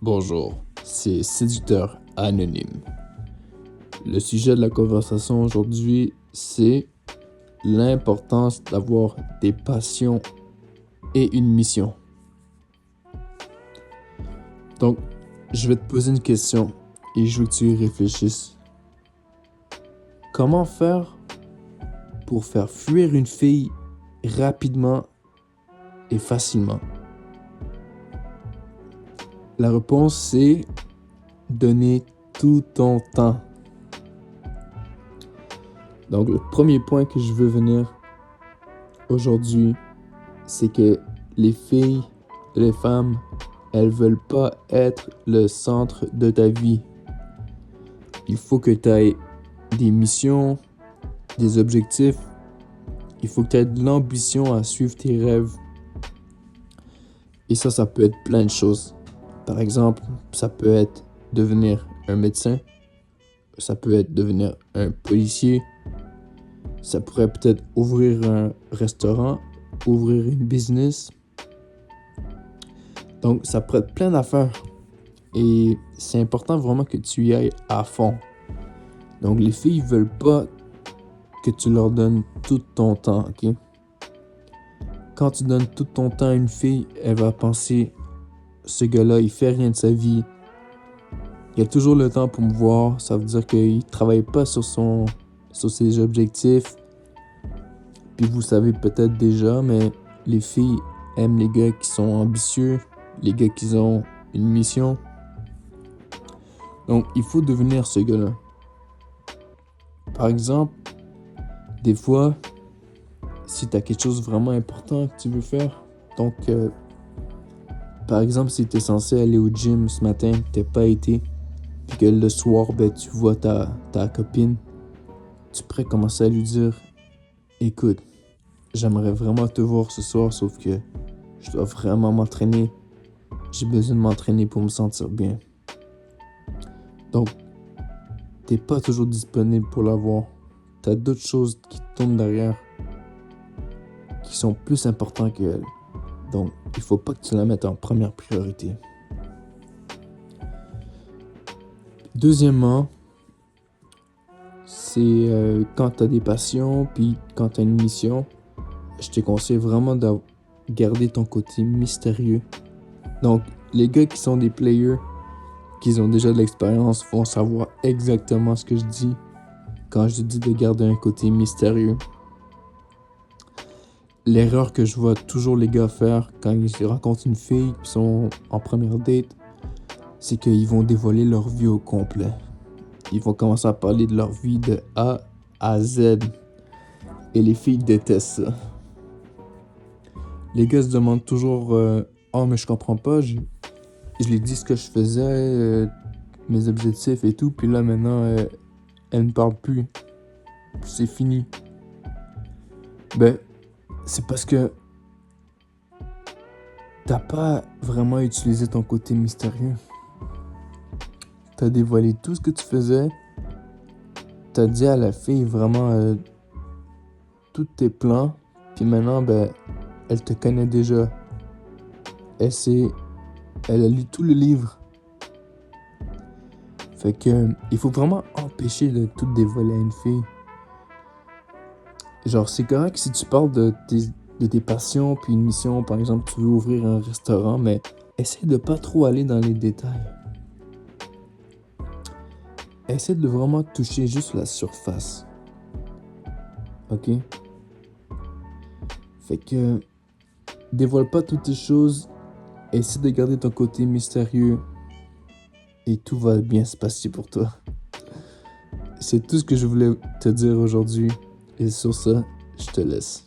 Bonjour, c'est Séducteur Anonyme. Le sujet de la conversation aujourd'hui, c'est l'importance d'avoir des passions et une mission. Donc, je vais te poser une question et je veux que tu y réfléchisses. Comment faire pour faire fuir une fille rapidement et facilement? La réponse, c'est donner tout ton temps. Donc, le premier point que je veux venir aujourd'hui, c'est que les filles, les femmes, elles veulent pas être le centre de ta vie. Il faut que tu aies des missions, des objectifs. Il faut que tu aies de l'ambition à suivre tes rêves. Et ça peut être plein de choses. Par exemple, ça peut être devenir un médecin. Ça peut être devenir un policier. Ça pourrait peut-être ouvrir un restaurant, ouvrir une business. Donc, ça pourrait être plein d'affaires. Et c'est important vraiment que tu y ailles à fond. Donc, les filles veulent pas que tu leur donnes tout ton temps, ok? Quand tu donnes tout ton temps à une fille, elle va penser, ce gars-là, il fait rien de sa vie. Il a toujours le temps pour me voir. Ça veut dire qu'il travaille pas sur ses objectifs. Puis vous savez peut-être déjà, mais les filles aiment les gars qui sont ambitieux, les gars qui ont une mission. Donc, il faut devenir ce gars-là. Par exemple, des fois, si tu as quelque chose de vraiment important que tu veux faire, donc, par exemple, si tu es censé aller au gym ce matin, t'es pas été, puis que le soir, tu vois ta copine, tu pourrais commencer à lui dire, écoute, j'aimerais vraiment te voir ce soir, sauf que je dois vraiment m'entraîner. J'ai besoin de m'entraîner pour me sentir bien. Donc, t'es pas toujours disponible pour la voir. T'as d'autres choses qui tournent derrière qui sont plus importantes qu'elle. Donc, il faut pas que tu la mettes en première priorité. Deuxièmement, c'est quand t'as des passions puis quand t'as une mission, je te conseille vraiment de garder ton côté mystérieux. Donc, les gars qui sont des players, qui ont déjà de l'expérience, vont savoir exactement ce que je dis quand je dis de garder un côté mystérieux. L'erreur que je vois toujours les gars faire quand ils rencontrent une fille qui sont en première date, c'est qu'ils vont dévoiler leur vie au complet. Ils vont commencer à parler de leur vie de A à Z. Et les filles détestent ça. Les gars se demandent toujours oh, mais je comprends pas, je lui dis ce que je faisais, mes objectifs et tout, puis là maintenant, elle ne parle plus. C'est fini. C'est parce que t'as pas vraiment utilisé ton côté mystérieux. T'as dévoilé tout ce que tu faisais. T'as dit à la fille vraiment tous tes plans. Puis maintenant, elle te connaît déjà. Elle a lu tout le livre. Fait que il faut vraiment empêcher de tout dévoiler à une fille. Genre, c'est correct si tu parles de tes passions puis une mission. Par exemple, tu veux ouvrir un restaurant, mais essaie de pas trop aller dans les détails. Essaie de vraiment toucher juste la surface. Ok? Fait que dévoile pas toutes tes choses. Essaie de garder ton côté mystérieux. Et tout va bien se passer pour toi. C'est tout ce que je voulais te dire aujourd'hui. Et sur ça, je te laisse.